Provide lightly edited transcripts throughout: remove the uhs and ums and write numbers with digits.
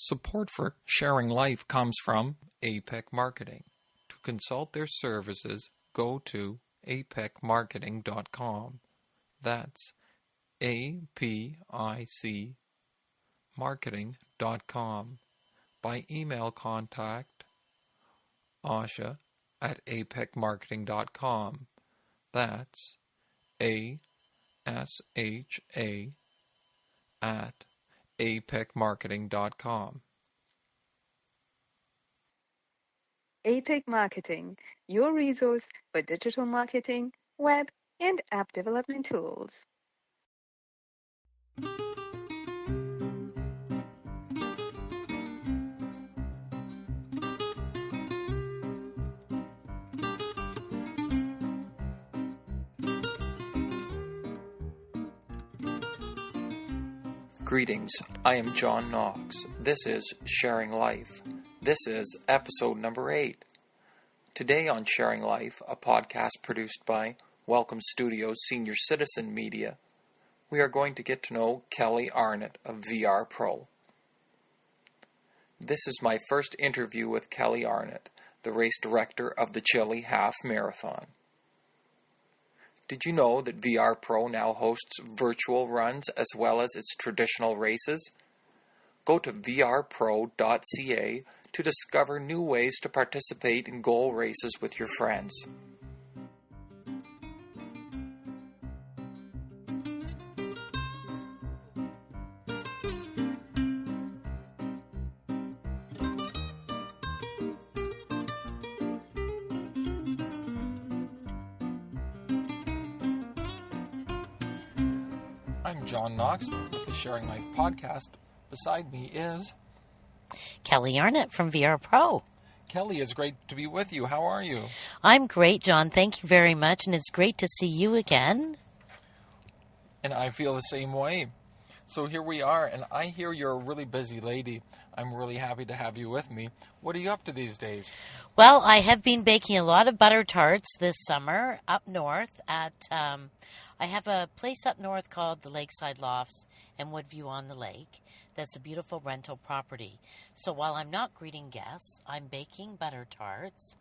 Support for Sharing Life comes from APEC Marketing. To consult their services, go to apecmarketing.com. That's APIC marketing.com. By email, contact Asha at apecmarketing.com. That's ASHA at apecmarketing.com. APEC Marketing, your resource for digital marketing, web, and app development tools. Greetings, I am John Knox. This is Sharing Life. This is episode number 8. Today on Sharing Life, a podcast produced by Welcome Studios Senior Citizen Media, we are going to get to know Kelly Arnot of VRPRO. This is my first interview with Kelly Arnot, the race director of the Chile Half Marathon. Did you know that VRPRO now hosts virtual runs as well as its traditional races? Go to VRPRO.ca to discover new ways to participate in goal races with your friends. I'm John Knox with the Sharing Life podcast. Beside me is Kelly Arnot from VRPRO. Kelly. It's great to be with you. How are you? I'm great, John. Thank you very much, and it's great to see you again. And I feel the same way. So here we are, and I hear you're a really busy lady. I'm really happy to have you with me. What are you up to these days? Well, I have been baking a lot of butter tarts this summer up north at... I have a place up north called the Lakeside Lofts and Woodview on the Lake. That's a beautiful rental property. So while I'm not greeting guests, I'm baking butter tarts,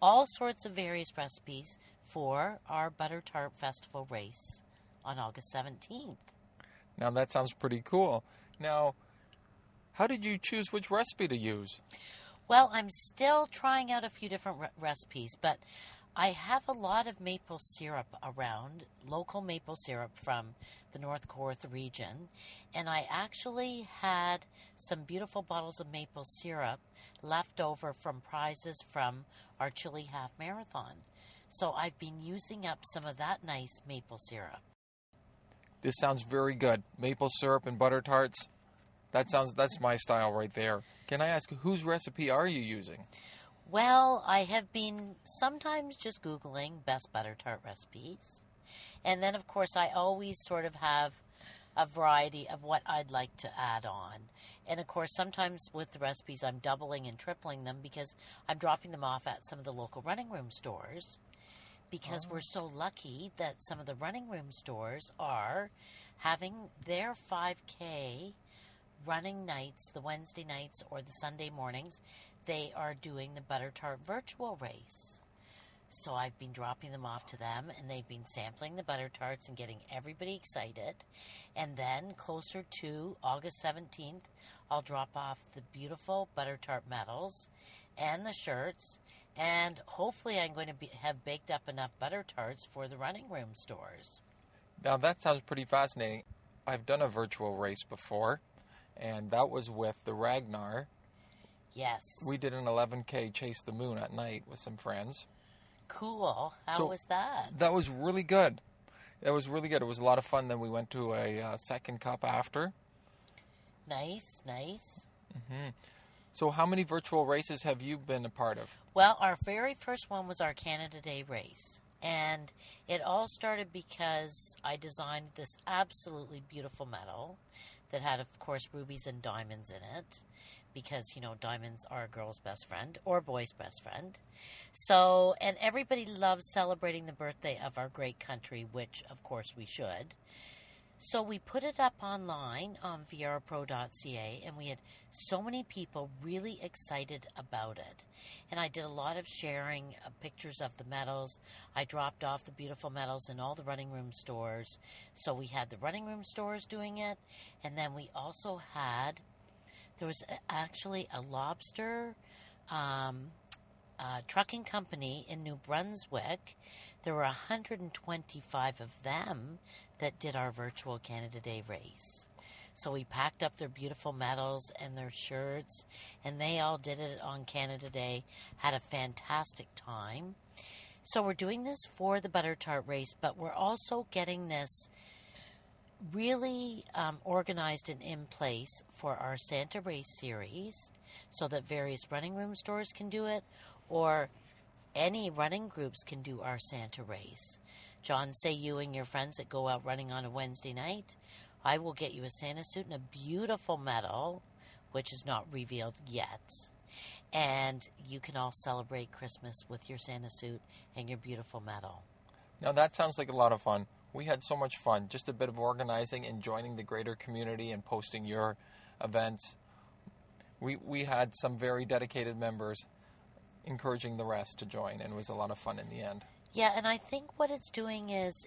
all sorts of various recipes for our Butter Tart Festival race on August 17th. Now that sounds pretty cool. Now, how did you choose which recipe to use? Well, I'm still trying out a few different recipes, but I have a lot of maple syrup around, local maple syrup from the North Kawartha region, and I actually had some beautiful bottles of maple syrup left over from prizes from our Chile Half Marathon. So I've been using up some of that nice maple syrup. This sounds very good. Maple syrup and butter tarts. That's my style right there. Can I ask, whose recipe are you using? Well, I have been sometimes just Googling best butter tart recipes. And then, of course, I always sort of have a variety of what I'd like to add on. And, of course, sometimes with the recipes, I'm doubling and tripling them because I'm dropping them off at some of the local running room stores. Because we're so lucky that some of the running room stores are having their 5K running nights, the Wednesday nights or the Sunday mornings. They are doing the Butter Tart virtual race. So I've been dropping them off to them, and they've been sampling the Butter Tarts and getting everybody excited. And then closer to August 17th, I'll drop off the beautiful Butter Tart medals and the shirts, and hopefully I'm going to have baked up enough Butter Tarts for the running room stores. Now that sounds pretty fascinating. I've done a virtual race before, and that was with the Ragnar. Yes. We did an 11K Chase the Moon at night with some friends. Cool. How was that? That was really good. It was really good. It was a lot of fun. Then we went to a second cup after. Nice, nice. Mm-hmm. So how many virtual races have you been a part of? Well, our very first one was our Canada Day race. And it all started because I designed this absolutely beautiful medal that had, of course, rubies and diamonds in it. Because, you know, diamonds are a girl's best friend or boy's best friend. So, and everybody loves celebrating the birthday of our great country, which, of course, we should. So we put it up online on VRPRO.ca, and we had so many people really excited about it. And I did a lot of sharing pictures of the medals. I dropped off the beautiful medals in all the running room stores. So we had the running room stores doing it, and then we also had, there was actually a lobster trucking company in New Brunswick. There were 125 of them that did our virtual Canada Day race. So we packed up their beautiful medals and their shirts, and they all did it on Canada Day, had a fantastic time. So we're doing this for the Butter Tart race, but we're also getting this really organized and in place for our Santa Race series, so that various running room stores can do it, or any running groups can do our Santa Race. John, say you and your friends that go out running on a Wednesday night, I will get you a Santa suit and a beautiful medal, which is not revealed yet. And you can all celebrate Christmas with your Santa suit and your beautiful medal. Now that sounds like a lot of fun. We had so much fun. Just a bit of organizing and joining the greater community and posting your events. We had some very dedicated members encouraging the rest to join, and it was a lot of fun in the end. Yeah, and I think what it's doing is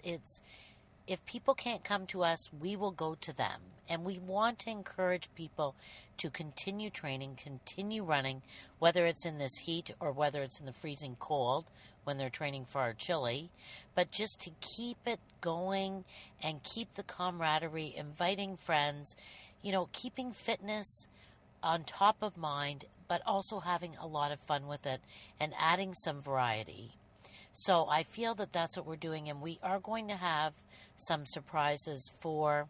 if people can't come to us, we will go to them. And we want to encourage people to continue training, continue running, whether it's in this heat or whether it's in the freezing cold when they're training for our chili, but just to keep it going and keep the camaraderie, inviting friends, keeping fitness on top of mind, but also having a lot of fun with it and adding some variety. So I feel that that's what we're doing, and we are going to have some surprises for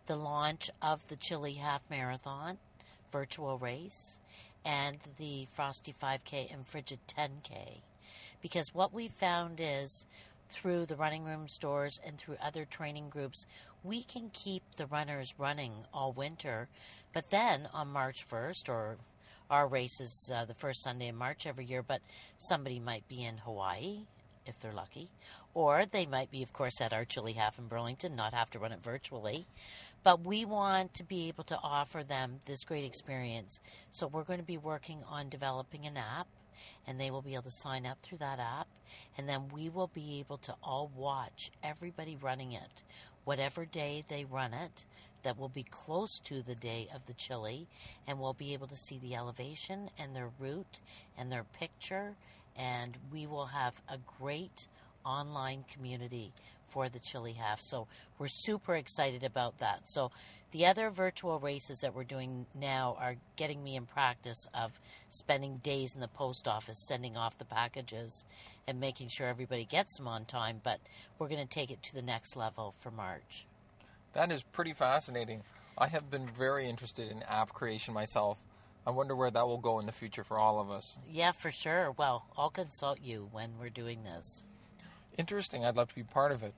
the launch of the Chili Half Marathon virtual race and the Frosty 5K and Frigid 10K. Because what we found is through the running room stores and through other training groups, we can keep the runners running all winter. But then on March 1st, or our race is the first Sunday in March every year, but somebody might be in Hawaii, if they're lucky. Or they might be, of course, at our Chili Half in Burlington, not have to run it virtually. But we want to be able to offer them this great experience. So we're going to be working on developing an app, and they will be able to sign up through that app. And then we will be able to all watch everybody running it, whatever day they run it. That will be close to the day of the chili, and we'll be able to see the elevation and their route and their picture, and we will have a great online community for the Chili Half. So we're super excited about that. So the other virtual races that we're doing now are getting me in practice of spending days in the post office sending off the packages and making sure everybody gets them on time, but we're going to take it to the next level for March. That is pretty fascinating. I have been very interested in app creation myself. I wonder where that will go in the future for all of us. Yeah, for sure. Well, I'll consult you when we're doing this. Interesting. I'd love to be part of it.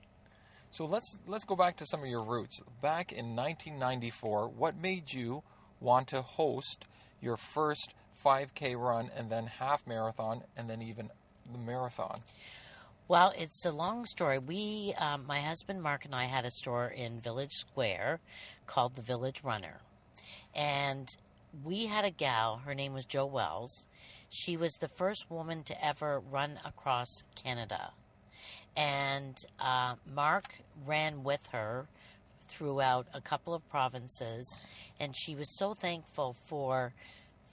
So let's go back to some of your roots. Back in 1994, what made you want to host your first 5K run and then half marathon and then even the marathon? Well, it's a long story. We, my husband Mark and I had a store in Village Square called the Village Runner. And we had a gal, her name was Jo Wells. She was the first woman to ever run across Canada. And Mark ran with her throughout a couple of provinces. And she was so thankful for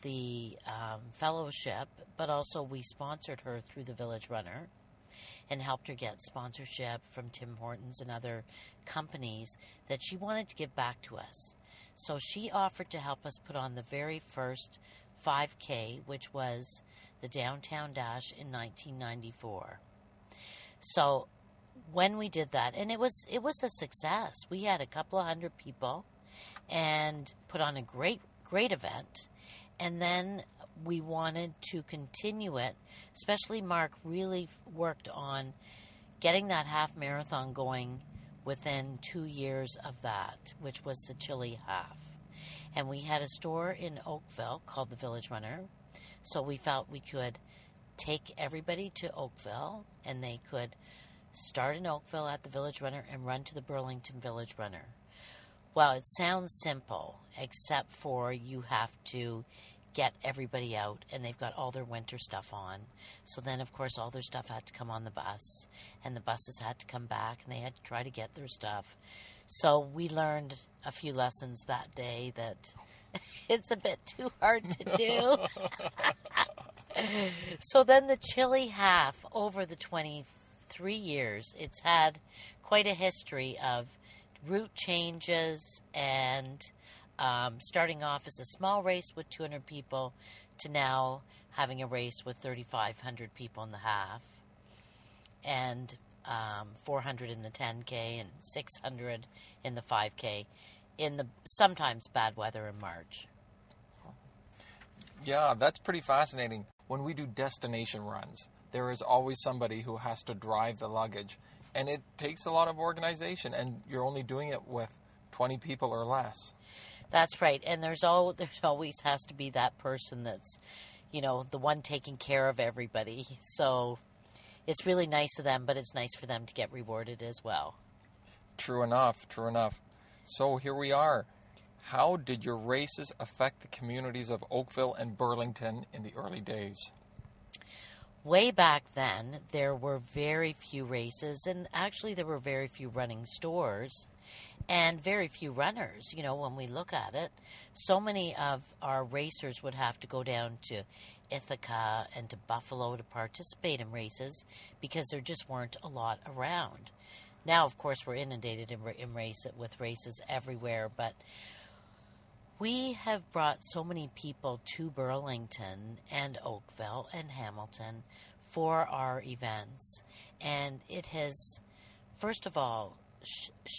the fellowship, but also we sponsored her through the Village Runner and helped her get sponsorship from Tim Hortons and other companies, that she wanted to give back to us. So she offered to help us put on the very first 5K, which was the Downtown Dash in 1994. So when we did that, and it was a success. We had a couple of hundred people and put on a great event. And then we wanted to continue it, especially Mark really worked on getting that half marathon going within 2 years of that, which was the Chili Half. And we had a store in Oakville called the Village Runner, so we felt we could take everybody to Oakville and they could start in Oakville at the Village Runner and run to the Burlington Village Runner. Well, it sounds simple, except for you have to get everybody out, and they've got all their winter stuff on. So then, of course, all their stuff had to come on the bus, and the buses had to come back, and they had to try to get their stuff. So we learned a few lessons that day that it's a bit too hard to do. So then the Chili Half, over the 23 years, it's had quite a history of route changes and starting off as a small race with 200 people to now having a race with 3,500 people in the half, and 400 in the 10K and 600 in the 5K in the sometimes bad weather in March. Yeah, that's pretty fascinating. When we do destination runs, there is always somebody who has to drive the luggage, and it takes a lot of organization, and you're only doing it with 20 people or less. That's right, and there's always has to be that person that's, the one taking care of everybody. So it's really nice of them, but it's nice for them to get rewarded as well. True enough. So here we are. How did your races affect the communities of Oakville and Burlington in the early days? Way back then, there were very few races, and actually there were very few running stores and very few runners. When we look at it, so many of our racers would have to go down to Ithaca and to Buffalo to participate in races because there just weren't a lot around. Now, of course, we're inundated with races everywhere, but we have brought so many people to Burlington and Oakville and Hamilton for our events, and it has, first of all,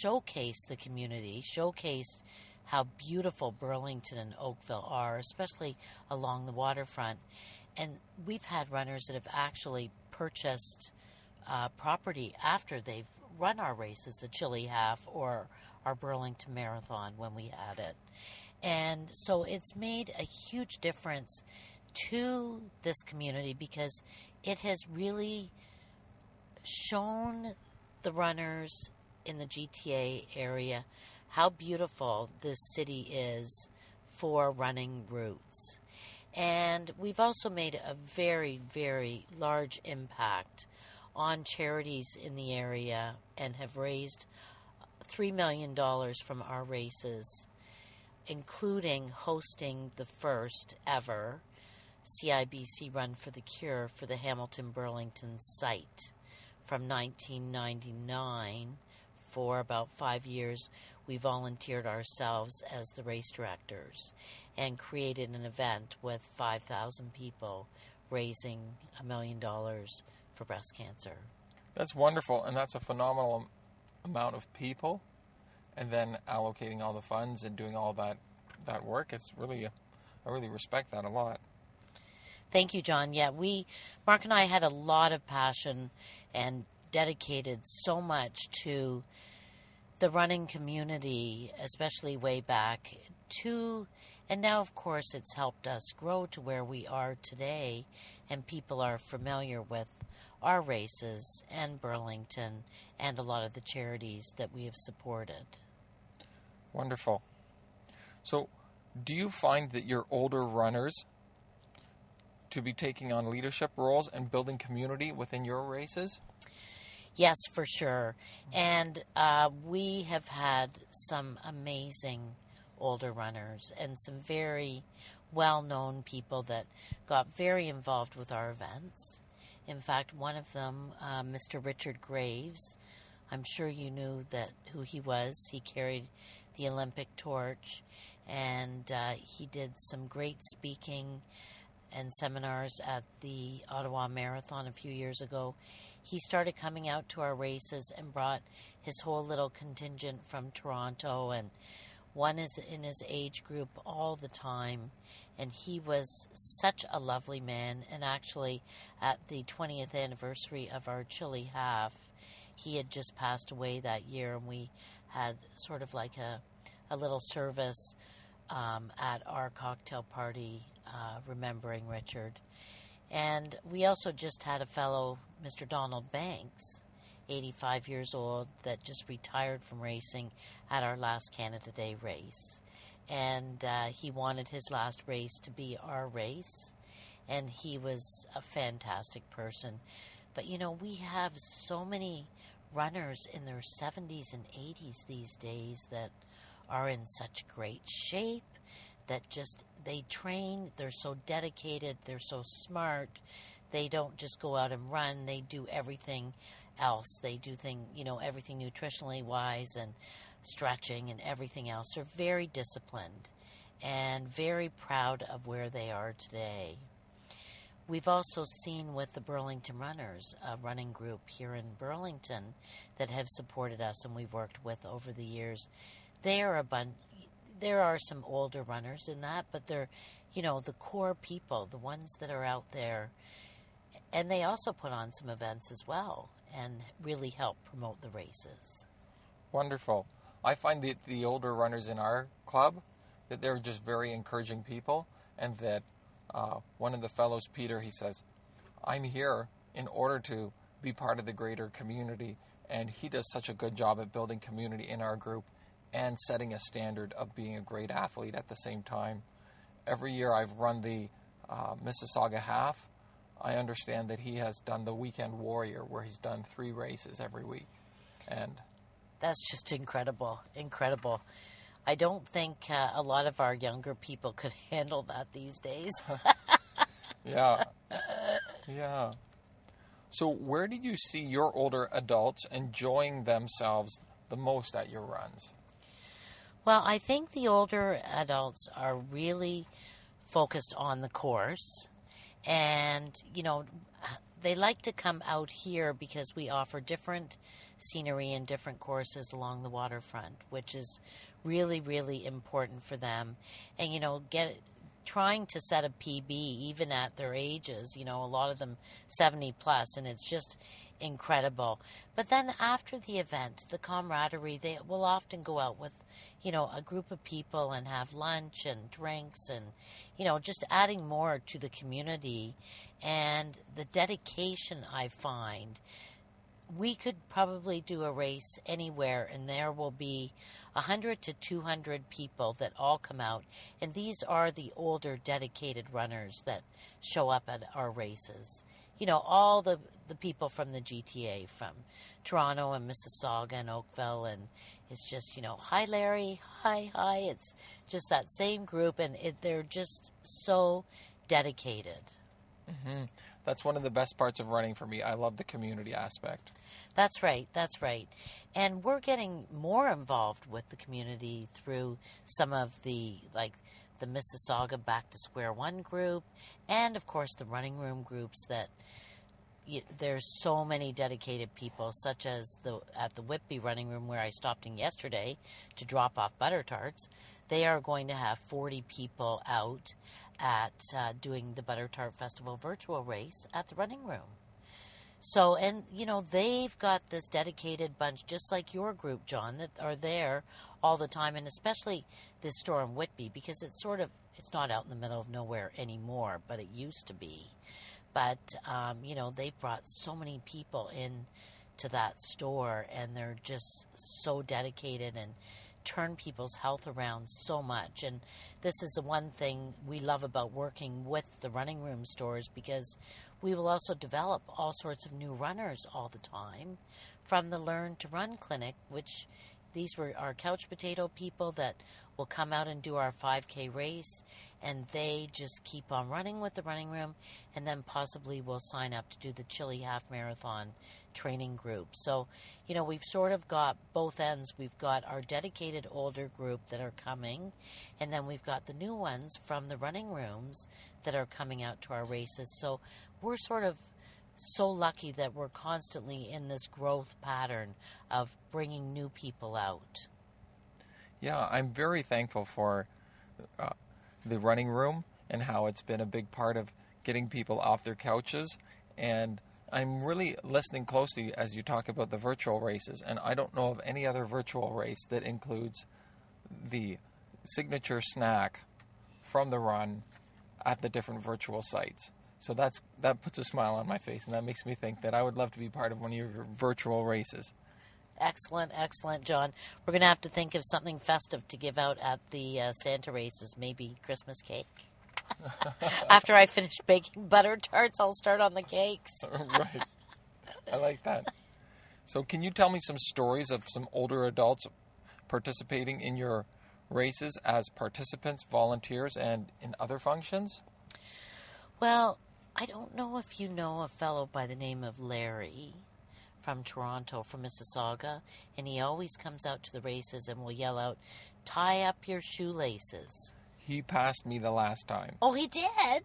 showcased the community, showcased how beautiful Burlington and Oakville are, especially along the waterfront. And we've had runners that have actually purchased property after they've run our races, the Chili Half or our Burlington Marathon when we had it. And so it's made a huge difference to this community because it has really shown the runners in the GTA area how beautiful this city is for running routes. And we've also made a very, very large impact on charities in the area and have raised $3 million from our races, including hosting the first ever CIBC Run for the Cure for the Hamilton-Burlington site from 1999. For about 5 years, we volunteered ourselves as the race directors and created an event with 5,000 people raising $1 million for breast cancer. That's wonderful, and that's a phenomenal amount of people, and then allocating all the funds and doing all that work. It's really, I really respect that a lot. Thank you, John. Yeah, Mark and I had a lot of passion and dedicated so much to the running community, especially way back and now, of course, it's helped us grow to where we are today, and people are familiar with our races and Burlington and a lot of the charities that we have supported. Wonderful. So, do you find that your older runners to be taking on leadership roles and building community within your races? Yes, for sure. And we have had some amazing older runners and some very well-known people that got very involved with our events. In fact, one of them, Mr. Richard Graves, I'm sure you knew who he was. He carried the Olympic torch, and he did some great speaking and seminars at the Ottawa Marathon a few years ago. He started coming out to our races and brought his whole little contingent from Toronto, and one is in his age group all the time. And he was such a lovely man. And actually, at the 20th anniversary of our Chili Half, he had just passed away that year, and we had sort of like a little service at our cocktail party remembering Richard. And we also just had a fellow, Mr. Donald Banks. 85 years old, that just retired from racing at our last Canada Day race. And he wanted his last race to be our race. And he was a fantastic person. But, you know, we have so many runners in their 70s and 80s these days that are in such great shape, that just, they train, they're so dedicated, they're so smart. They don't just go out and run, they do everything else. They do everything nutritionally wise and stretching and everything else. They're very disciplined and very proud of where they are today. We've also seen with the Burlington Runners, a running group here in Burlington that have supported us and we've worked with over the years. There are some older runners in that, but they're, the core people, the ones that are out there. And they also put on some events as well and really help promote the races. Wonderful. I find the older runners in our club, that they're just very encouraging people, and that one of the fellows, Peter, he says, I'm here in order to be part of the greater community, and he does such a good job at building community in our group and setting a standard of being a great athlete at the same time. Every year I've run the Mississauga Half. I understand that he has done the Weekend Warrior, where he's done 3 races every week. And that's just incredible. I don't think a lot of our younger people could handle that these days. Yeah. So where did you see your older adults enjoying themselves the most at your runs? Well, I think the older adults are really focused on the course. And, they like to come out here because we offer different scenery and different courses along the waterfront, which is really, really important for them. And, trying to set a PB even at their ages, a lot of them 70 plus, and it's just incredible. But then after the event, the camaraderie, they will often go out with, a group of people and have lunch and drinks and, just adding more to the community. And the dedication, I find, we could probably do a race anywhere and there will be 100 to 200 people that all come out. And these are the older dedicated runners that show up at our races. All the people from the GTA, from Toronto and Mississauga and Oakville, and it's just, hi Larry, hi, it's just that same group, and they're just so dedicated. Mm-hmm. That's one of the best parts of running for me. I love the community aspect. That's right. And we're getting more involved with the community through some of the Mississauga Back to Square One group, and of course the running room groups that there's so many dedicated people, such as at the Whitby running room where I stopped in yesterday to drop off butter tarts. They are going to have 40 people out at doing the Butter Tart Festival virtual race at the running room. So, and they've got this dedicated bunch, just like your group, John, that are there all the time, and especially this store in Whitby, because it's not out in the middle of nowhere anymore, but it used to be. But, they've brought so many people in to that store, and they're just so dedicated and turn people's health around so much. And this is the one thing we love about working with the running room stores, because we will also develop all sorts of new runners all the time from the Learn to Run clinic, which these were our couch potato people that will come out and do our 5K race, and they just keep on running with the running room, and then possibly will sign up to do the Chile Half Marathon training group. So, we've sort of got both ends. We've got our dedicated older group that are coming, and then we've got the new ones from the running rooms that are coming out to our races. So we're sort of so lucky that we're constantly in this growth pattern of bringing new people out. Yeah, I'm very thankful for the running room and how it's been a big part of getting people off their couches. And I'm really listening closely as you talk about the virtual races, and I don't know of any other virtual race that includes the signature snack from the run at the different virtual sites. So that puts a smile on my face, and that makes me think that I would love to be part of one of your virtual races. Excellent, excellent, John. We're going to have to think of something festive to give out at the Santa races, maybe Christmas cake. After I finish baking butter tarts, I'll start on the cakes. Right. I like that. So can you tell me some stories of some older adults participating in your races as participants, volunteers, and in other functions? Well, I don't know if you know a fellow by the name of Larry from Toronto, from Mississauga, and he always comes out to the races and will yell out, "Tie up your shoelaces." He passed me the last time. Oh, he did?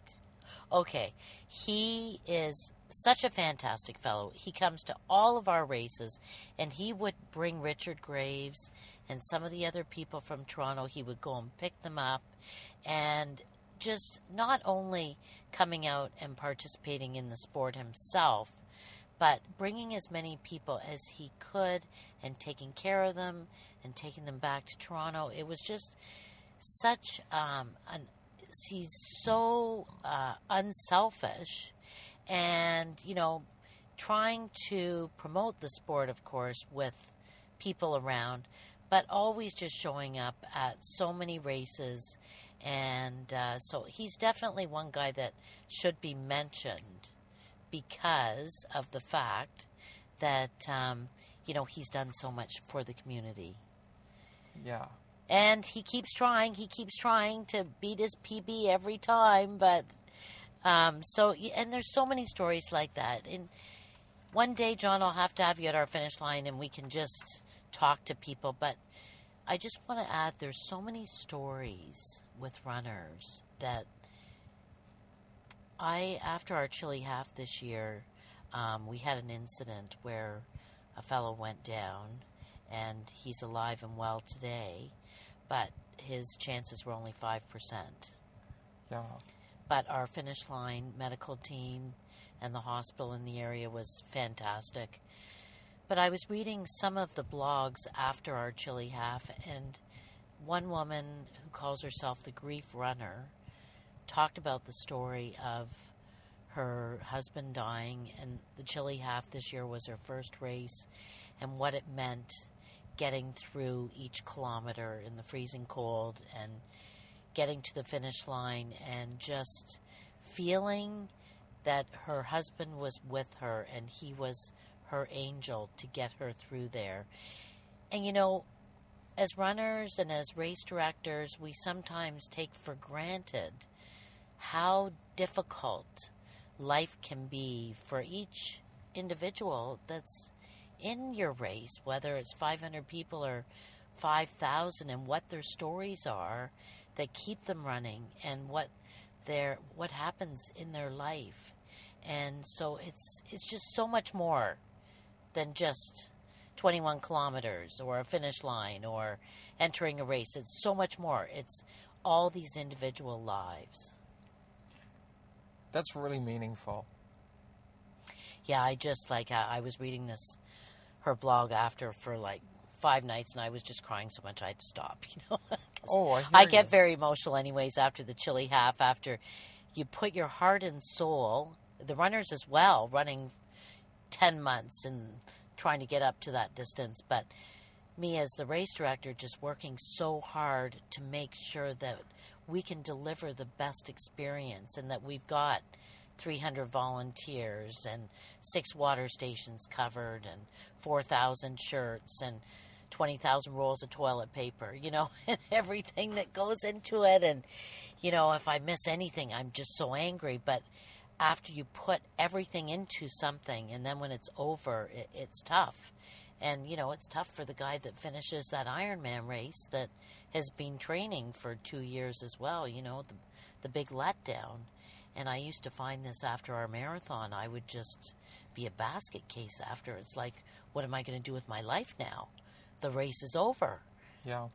Okay. He is such a fantastic fellow. He comes to all of our races, and he would bring Richard Graves and some of the other people from Toronto. He would go and pick them up, and just not only coming out and participating in the sport himself, but bringing as many people as he could and taking care of them and taking them back to Toronto. It was just such he's so unselfish, and trying to promote the sport, of course, with people around, but always just showing up at so many races. And so he's definitely one guy that should be mentioned because of the fact that he's done so much for the community. Yeah. And he keeps trying to beat his PB every time. But and there's so many stories like that. And one day, John, I'll have to have you at our finish line and we can just talk to people. But I just want to add, there's so many stories with runners that after our Chili Half this year, we had an incident where a fellow went down, and he's alive and well today, but his chances were only 5%. Yeah. But our finish line medical team and the hospital in the area was fantastic. But I was reading some of the blogs after our Chili Half, and one woman who calls herself the Grief Runner talked about the story of her husband dying, and the Chili Half this year was her first race, and what it meant getting through each kilometer in the freezing cold and getting to the finish line and just feeling that her husband was with her and he was her angel to get her through there. And as runners and as race directors, we sometimes take for granted how difficult life can be for each individual that's in your race, whether it's 500 people or 5,000, and what their stories are that keep them running and what happens in their life. And so it's just so much more than just 21 kilometers or a finish line or entering a race. It's so much more. It's all these individual lives. That's really meaningful. Yeah, I was reading her blog after for 5 nights, and I was just crying so much I had to stop, Oh, I get very emotional anyways after the Chili Half, after you put your heart and soul, the runners as well, running 10 months and trying to get up to that distance, but me as the race director just working so hard to make sure that we can deliver the best experience and that we've got 300 volunteers and 6 water stations covered and 4,000 shirts and 20,000 rolls of toilet paper, and everything that goes into it. And, if I miss anything, I'm just so angry. But after you put everything into something and then when it's over, it's tough. And, it's tough for the guy that finishes that Ironman race that has been training for 2 years as well, the big letdown. And I used to find this after our marathon. I would just be a basket case after. It's like, what am I going to do with my life now? The race is over. Yeah.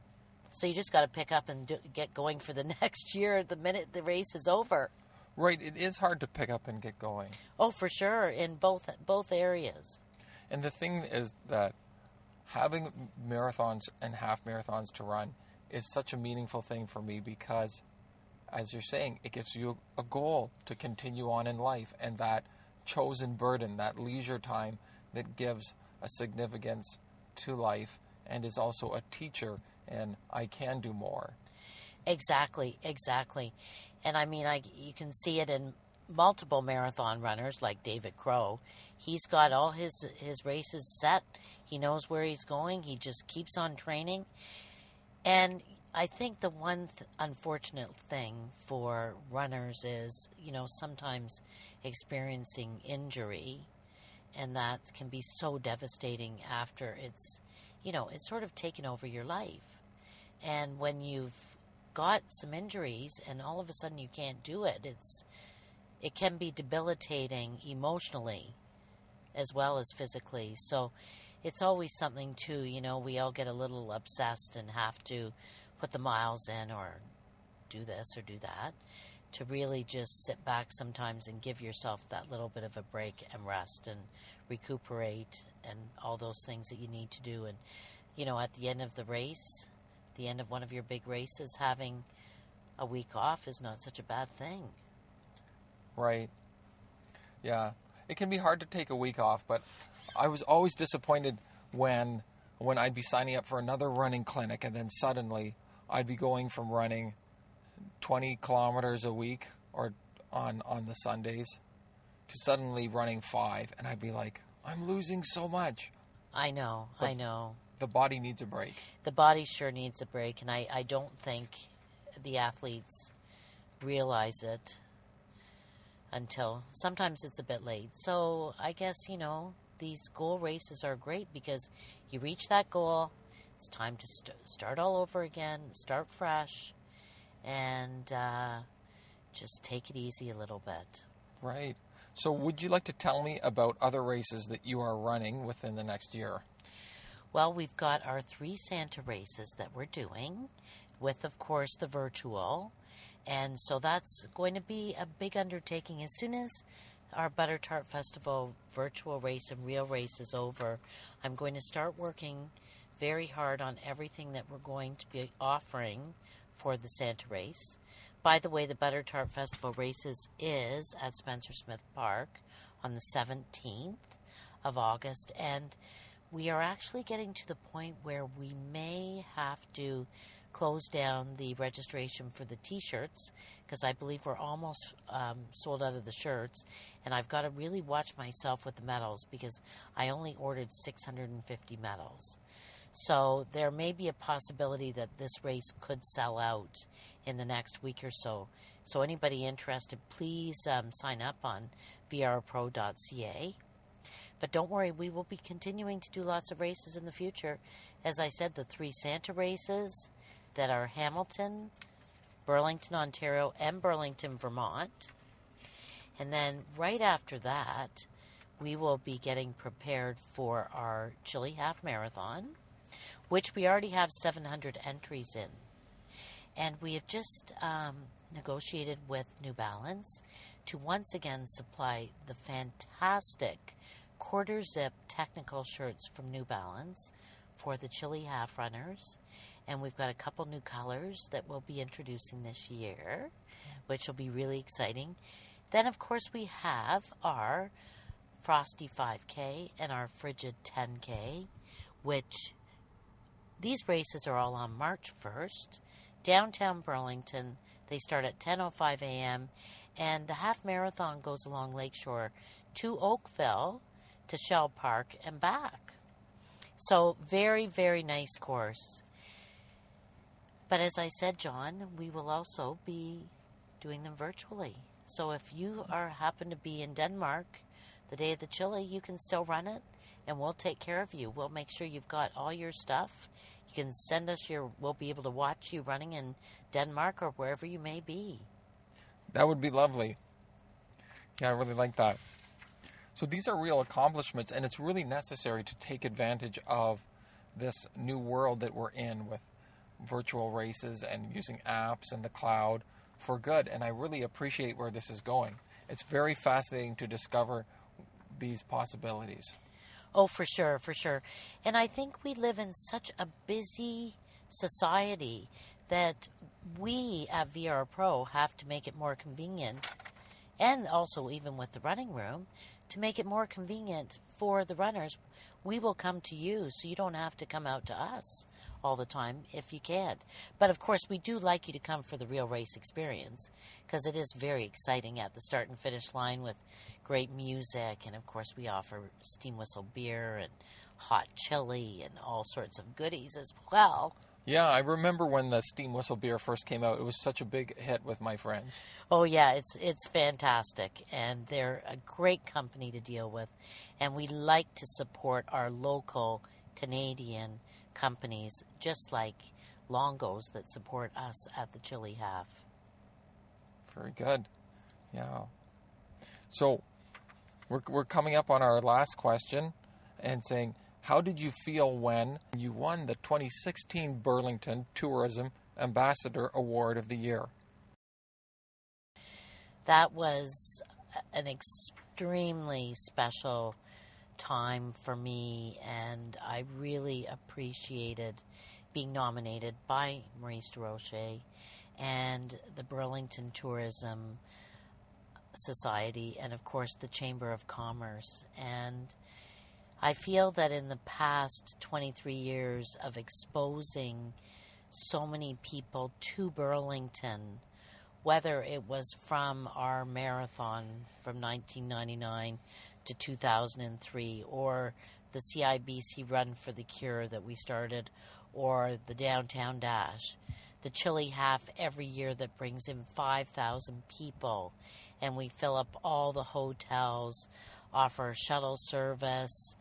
So you just got to pick up and get going for the next year the minute the race is over. Right. It is hard to pick up and get going. Oh, for sure, in both areas. And the thing is that having marathons and half marathons to run is such a meaningful thing for me because as you're saying, it gives you a goal to continue on in life, and that chosen burden, that leisure time that gives a significance to life and is also a teacher, and I can do more. Exactly. And I mean, you can see it in multiple marathon runners like David Crow. He's got all his races set. He knows where he's going. He just keeps on training. And I think the one unfortunate thing for runners is, sometimes experiencing injury, and that can be so devastating after it's sort of taken over your life. And when you've got some injuries and all of a sudden you can't do it, it can be debilitating emotionally as well as physically. So it's always something too, we all get a little obsessed and have to put the miles in or do this or do that, to really just sit back sometimes and give yourself that little bit of a break and rest and recuperate and all those things that you need to do. And, at the end of the race, the end of one of your big races, having a week off is not such a bad thing. Right. Yeah. It can be hard to take a week off, but I was always disappointed when I'd be signing up for another running clinic, and then suddenly I'd be going from running 20 kilometers a week or on the Sundays to suddenly running 5, and I'd be like, I'm losing so much. I know. The body needs a break. The body sure needs a break, and I don't think the athletes realize it until sometimes it's a bit late. So I guess, these goal races are great because you reach that goal, it's time to start all over again, start fresh, and just take it easy a little bit. Right. So would you like to tell me about other races that you are running within the next year? Well, we've got our 3 Santa races that we're doing with, of course, the virtual. And so that's going to be a big undertaking. As soon as our Butter Tart Festival virtual race and real race is over, I'm going to start working very hard on everything that we're going to be offering for the Santa race. By the way, the Butter Tart Festival races is at Spencer Smith Park on the 17th of August, and we are actually getting to the point where we may have to close down the registration for the T-shirts, because I believe we're almost sold out of the shirts, and I've got to really watch myself with the medals because I only ordered 650 medals. So there may be a possibility that this race could sell out in the next week or so. So anybody interested, please sign up on VRPRO.ca. But don't worry, we will be continuing to do lots of races in the future. As I said, the 3 Santa races that are Hamilton, Burlington, Ontario, and Burlington, Vermont. And then right after that, we will be getting prepared for our Chile Half Marathon, which we already have 700 entries in. And we have just negotiated with New Balance to once again supply the fantastic quarter zip technical shirts from New Balance for the Chile Half runners. And we've got a couple new colors that we'll be introducing this year, which will be really exciting. Then, of course, we have our Frosty 5K and our Frigid 10K, which these races are all on March 1st. Downtown Burlington, they start at 10:05 a.m., and the half marathon goes along Lakeshore to Oakville, to Shell Park, and back. So very, very nice course. But as I said, John, we will also be doing them virtually. So if you happen to be in Denmark the day of the Chile, you can still run it, and we'll take care of you. We'll make sure you've got all your stuff. You can send us we'll be able to watch you running in Denmark or wherever you may be. That would be lovely. Yeah, I really like that. So these are real accomplishments, and it's really necessary to take advantage of this new world that we're in with virtual races and using apps and the cloud for good. And I really appreciate where this is going. It's very fascinating to discover these possibilities. Oh, for sure, for sure. And I think we live in such a busy society that we at VR Pro have to make it more convenient, and also even with the running room, to make it more convenient for the runners. We will come to you, so you don't have to come out to us all the time if you can't. But of course, we do like you to come for the real race experience, because it is very exciting at the start and finish line with great music, and of course we offer steam whistle beer and hot chili and all sorts of goodies as well. Yeah, I remember when the steam whistle beer first came out. It was such a big hit with my friends. Oh yeah, it's fantastic, and they're a great company to deal with, and we like to support our local Canadian companies, just like Longo's that support us at the Chili Half. Very good. Yeah. So we're coming up on our last question and saying, how did you feel when you won the 2016 Burlington Tourism Ambassador Award of the Year? That was an extremely special time for me, and I really appreciated being nominated by Maurice DeRoche and the Burlington Tourism Society, and of course the Chamber of Commerce. And I feel that in the past 23 years of exposing so many people to Burlington, whether it was from our marathon from 1999 to 2003, or the CIBC Run for the Cure that we started, or the Downtown Dash, the Chili Half every year that brings in 5,000 people, and we fill up all the hotels, offer shuttle service,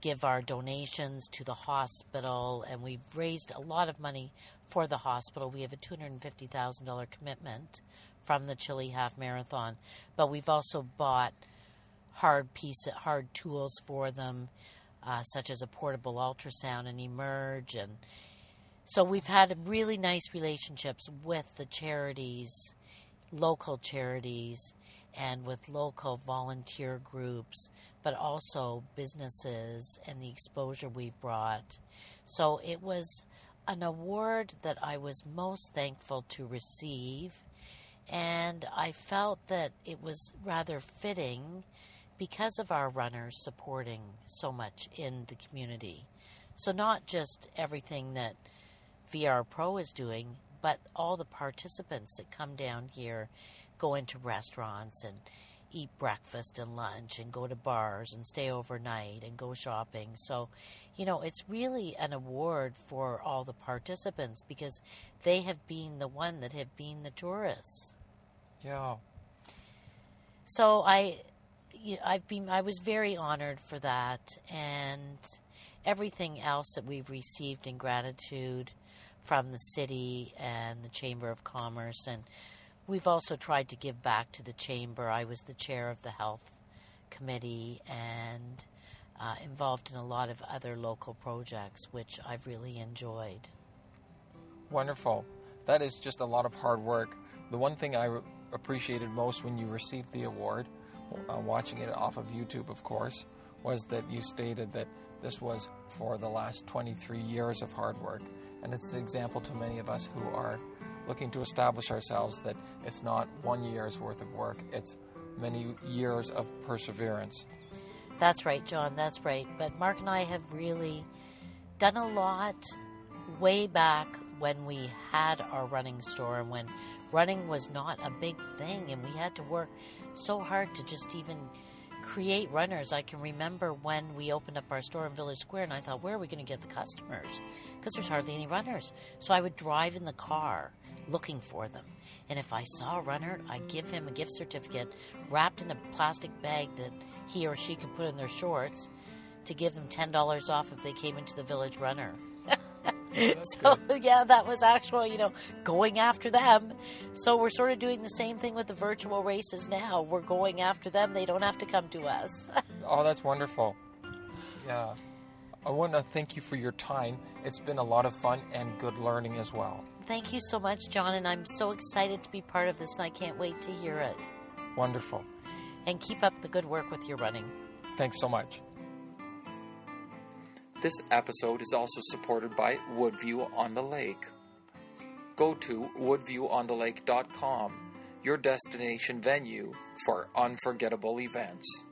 give our donations to the hospital, and we've raised a lot of money for the hospital. We have a $250,000 commitment from the Chili Half Marathon, but we've also bought hard tools for them, such as a portable ultrasound and Emerge, and so we've had really nice relationships with the charities, local charities, and with local volunteer groups, but also businesses and the exposure we've brought. So it was an award that I was most thankful to receive, and I felt that it was rather fitting because of our runners supporting so much in the community. So not just everything that VR Pro is doing, but all the participants that come down here, go into restaurants and eat breakfast and lunch and go to bars and stay overnight and go shopping. So, it's really an award for all the participants because they have been the one that have been the tourists. Yeah. So I was very honored for that, and everything else that we've received in gratitude from the city and the Chamber of Commerce, and we've also tried to give back to the Chamber. I was the chair of the Health Committee and involved in a lot of other local projects, which I've really enjoyed. Wonderful. That is just a lot of hard work. The one thing I appreciated most when you received the award, watching it off of YouTube, of course, was that you stated that this was for the last 23 years of hard work. And it's the example to many of us who are looking to establish ourselves that it's not 1 year's worth of work, it's many years of perseverance. That's right, John, that's right. But Mark and I have really done a lot way back when we had our running store and when running was not a big thing, and we had to work so hard to just even create runners. I can remember when we opened up our store in Village Square, and I thought, where are we going to get the customers? Because there's hardly any runners. So I would drive in the car looking for them. And if I saw a runner, I'd give him a gift certificate wrapped in a plastic bag that he or she could put in their shorts to give them $10 off if they came into the Village Runner. So, yeah, that was actual, going after them. So we're sort of doing the same thing with the virtual races now. We're going after them. They don't have to come to us. Oh, that's wonderful. Yeah. I want to thank you for your time. It's been a lot of fun and good learning as well. Thank you so much, John, and I'm so excited to be part of this, and I can't wait to hear it. Wonderful. And keep up the good work with your running. Thanks so much. This episode is also supported by Woodview on the Lake. Go to woodviewonthelake.com, your destination venue for unforgettable events.